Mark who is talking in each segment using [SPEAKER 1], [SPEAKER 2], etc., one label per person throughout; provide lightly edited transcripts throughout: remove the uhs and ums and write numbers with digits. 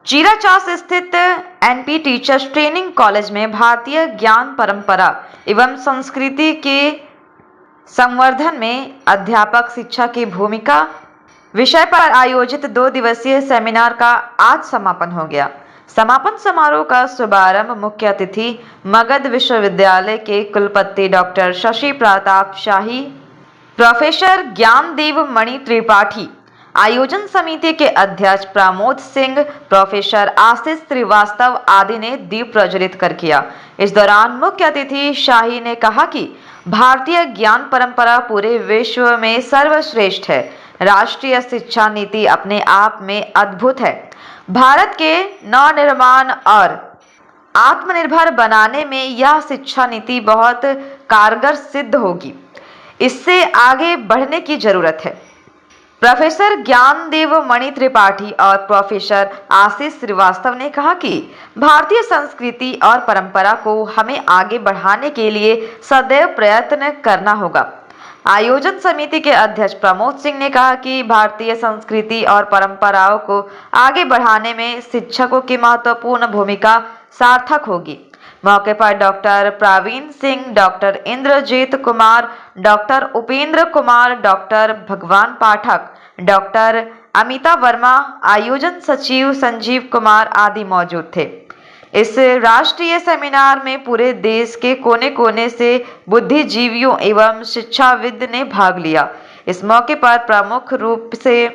[SPEAKER 1] चीराचास स्थित NP teachers training college में भारतीय ज्ञान परंपरा एवं संस्कृति के संवर्धन में अध्यापक शिक्षा की भूमिका विषय पर आयोजित 2 दिवसीय सेमिनार का आज समापन हो गया। समापन समारोह का शुभारंभ मुख्य अतिथि मगध विश्वविद्यालय के कुलपति डॉक्टर शशि प्रताप शाही, प्रोफेसर ज्ञानदेव मणि त्रिपाठी, आयोजन समिति के अध्यक्ष प्रमोद सिंह, प्रोफेसर आशीष श्रीवास्तव आदि ने दीप प्रज्वलित कर किया। इस दौरान मुख्य अतिथि शाही ने कहा कि भारतीय ज्ञान परंपरा पूरे विश्व में सर्वश्रेष्ठ है। राष्ट्रीय शिक्षा नीति अपने आप में अद्भुत है। भारत के नवनिर्माण और आत्मनिर्भर बनाने में यह शिक्षा नीति बहुत कारगर सिद्ध होगी। इससे आगे बढ़ने की जरूरत है। प्रोफेसर ज्ञानदेव मणि त्रिपाठी और प्रोफेसर आशीष श्रीवास्तव ने कहा कि भारतीय संस्कृति और परंपरा को हमें आगे बढ़ाने के लिए सदैव प्रयत्न करना होगा। आयोजन समिति के अध्यक्ष प्रमोद सिंह ने कहा कि भारतीय संस्कृति और परंपराओं को आगे बढ़ाने में शिक्षकों की महत्वपूर्ण भूमिका सार्थक होगी। मौके पर doctor Praveen Singh, doctor Indrajeet Kumar, doctor Upendra Kumar, doctor Bhagwan Pathak, doctor Amita Verma, आयोजन सचिव संजीव कुमार आदि मौजूद थे। इस राष्ट्रीय सेमिनार में पूरे देश के कोने कोने से बुद्धिजीवियों एवं शिक्षाविद ने भाग लिया। इस मौके पर प्रमुख रूप से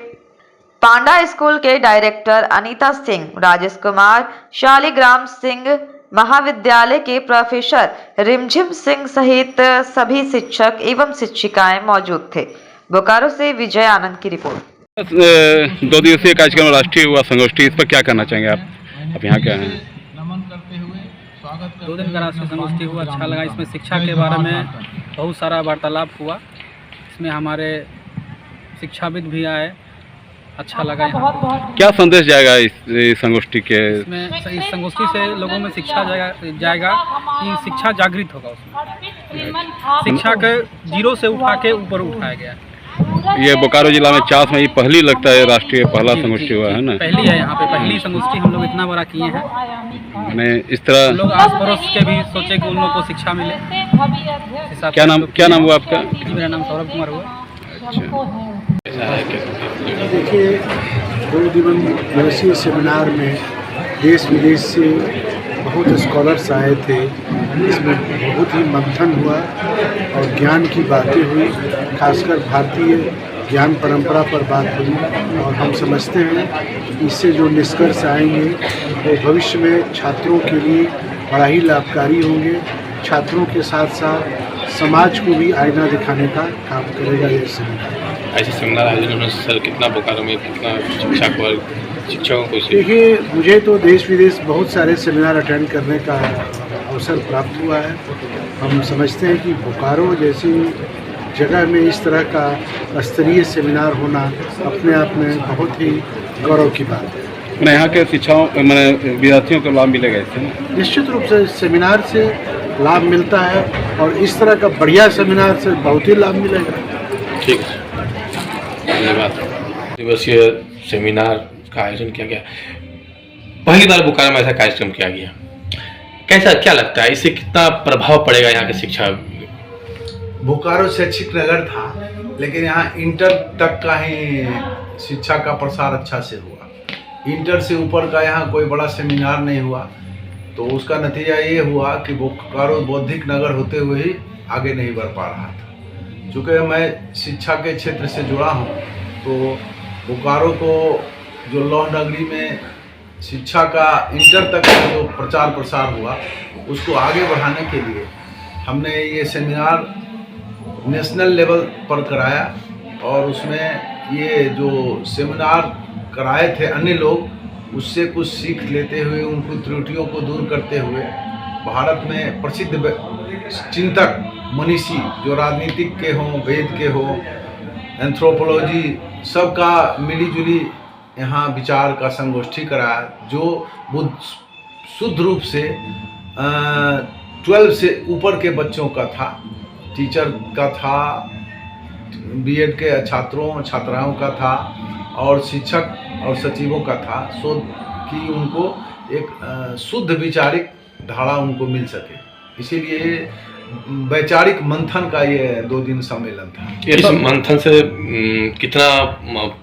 [SPEAKER 1] पांडा स्कूल के डायरेक्टर अनीता सिंह, राजेश कुमार, शालिग्राम सिंह, महाविद्यालय के प्रोफेसर रिमझिम सिंह सहित सभी शिक्षक एवं शिक्षिकाएं मौजूद थे। बोकारो से विजय आनंद की रिपोर्ट।
[SPEAKER 2] 2 दिवसीय कार्यक्रम राष्ट्रीय युवा संगोष्ठी, इस पर क्या करना चाहेंगे आप यहाँ क्या हैं?
[SPEAKER 3] नमन करते हुए स्वागत करते
[SPEAKER 4] 2 दिन का राष्ट्रीय संगोष्ठी हुआ, अच्छा लगा। इसमें शिक्षा के बारे में बहुत सारा वार्तालाप हुआ। इसमें हमारे शिक्षाविद भी आए, अच्छा लगा। यहाँ
[SPEAKER 2] क्या संदेश जाएगा इस संगोष्ठी के?
[SPEAKER 4] इस संगोष्ठी से लोगों में शिक्षा जाएगा कि शिक्षा जागृत होगा। उसमें शिक्षा के जीरो से उठा के ऊपर उठाया गया है।
[SPEAKER 2] ये बोकारो जिला में चास में पहली लगता है राष्ट्रीय पहला संगोष्ठी हुआ है ना?
[SPEAKER 4] पहली है यहाँ पे, पहली संगोष्ठी हम लोग इतना बड़ा किए हैं।
[SPEAKER 2] मैंने इस तरह
[SPEAKER 4] लोग आस पड़ोस के भी सोचे कि उन लोगों को शिक्षा मिले।
[SPEAKER 2] क्या नाम हुआ आपका?
[SPEAKER 4] मेरा नाम सौरभ कुमार हुआ।
[SPEAKER 3] देखिए, 2 दिवसीय सेमिनार में देश विदेश से बहुत स्कॉलर्स आए थे। इसमें बहुत ही मंथन हुआ और ज्ञान की बातें हुई, खासकर भारतीय ज्ञान परंपरा पर बात हुई। और हम समझते हैं इससे जो निष्कर्ष आएंगे वो भविष्य में छात्रों के लिए बड़ा ही लाभकारी होंगे। छात्रों के साथ साथ समाज को भी आईना दिखाने का काम करेगा ये सेमिनार।
[SPEAKER 2] ऐसे सेमिनार आयोजन सर कितना बोकारो में कितना शिक्षकों को?
[SPEAKER 3] देखिए, मुझे तो देश विदेश बहुत सारे सेमिनार अटेंड करने का अवसर प्राप्त हुआ है। हम समझते हैं कि बोकारो जैसी जगह में इस तरह का स्तरीय सेमिनार होना अपने आप में बहुत ही गौरव की बात है।
[SPEAKER 2] मैंने यहाँ के शिक्षाओं मैंने विद्यार्थियों को लाभ मिलेगा इससे?
[SPEAKER 3] निश्चित रूप से सेमिनार से लाभ मिलता है और इस तरह का बढ़िया सेमिनार से बहुत ही लाभ मिलेगा।
[SPEAKER 2] ठीक है, धन्यवाद।
[SPEAKER 5] दिवसीय सेमिनार का आयोजन किया गया, पहली बार बोकारो में ऐसा कार्यक्रम किया गया। कैसा, क्या लगता है, इससे कितना प्रभाव पड़ेगा यहाँ के शिक्षा?
[SPEAKER 6] बोकारो शैक्षिक नगर था, लेकिन यहाँ इंटर तक का ही शिक्षा का प्रसार अच्छा से हुआ। इंटर से ऊपर का यहाँ कोई बड़ा सेमिनार नहीं हुआ, तो उसका नतीजा ये हुआ कि बोकारो बौद्धिक नगर होते हुए ही आगे नहीं बढ़ पा रहा था। चूँकि मैं शिक्षा के क्षेत्र से जुड़ा हूँ, तो बोकारो को जो लौह नगरी में शिक्षा का इंटर तक का जो प्रचार प्रसार हुआ, उसको आगे बढ़ाने के लिए हमने ये सेमिनार नेशनल लेवल पर कराया। और उसमें ये जो सेमिनार कराए थे अन्य लोग, उससे कुछ सीख लेते हुए, उनकी त्रुटियों को दूर करते हुए, भारत में प्रसिद्ध चिंतक मनीषी जो राजनीतिक के हों, वेद के हों, एंथ्रोपोलॉजी, सबका मिलीजुली यहाँ विचार का संगोष्ठी कराया, जो शुद्ध रूप से 12 से ऊपर के बच्चों का था, टीचर का था, बीएड के छात्रों छात्राओं का था और शिक्षक और सचिवों का था, सो कि उनको एक शुद्ध वैचारिक धारा उनको मिल सके। इसीलिए वैचारिक मंथन का ये 2 दिन सम्मेलन था।
[SPEAKER 5] इस मंथन से कितना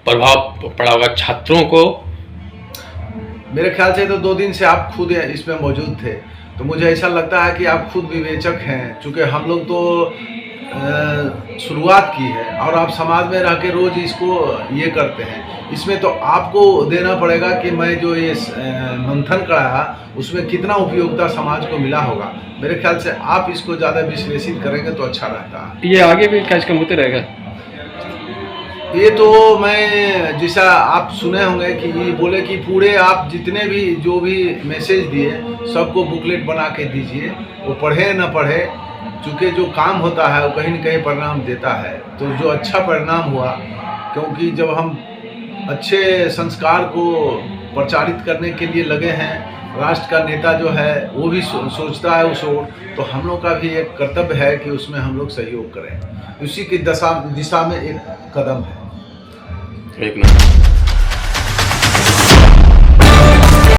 [SPEAKER 5] प्रभाव पड़ा होगा छात्रों को?
[SPEAKER 6] मेरे ख्याल से तो 2 दिन से आप खुद इसमें मौजूद थे, तो मुझे ऐसा लगता है कि आप खुद विवेचक हैं, चूँकि हम लोग तो शुरुआत की है और आप समाज में रह के रोज़ इसको ये करते हैं। इसमें तो आपको देना पड़ेगा कि मैं जो ये मंथन कराया उसमें कितना उपयोगिता समाज को मिला होगा। मेरे ख्याल से आप इसको ज़्यादा विश्लेषित करेंगे तो अच्छा रहता है।
[SPEAKER 2] ये आगे भी कार्यक्रम होते रहेगा?
[SPEAKER 6] ये तो मैं जैसा आप सुने होंगे कि ये बोले कि पूरे आप जितने भी जो भी मैसेज दिए सबको बुकलेट बना के दीजिए, वो पढ़े न पढ़े, चूँकि जो काम होता है वो कहीं न कहीं परिणाम देता है। तो जो अच्छा परिणाम हुआ, क्योंकि जब हम अच्छे संस्कार को प्रचारित करने के लिए लगे हैं, राष्ट्र का नेता जो है वो भी सोचता है उस ओर, तो हम लोग का भी एक कर्तव्य है कि उसमें हम लोग सहयोग करें। उसी की दिशा में एक कदम है।
[SPEAKER 5] एक मिनट।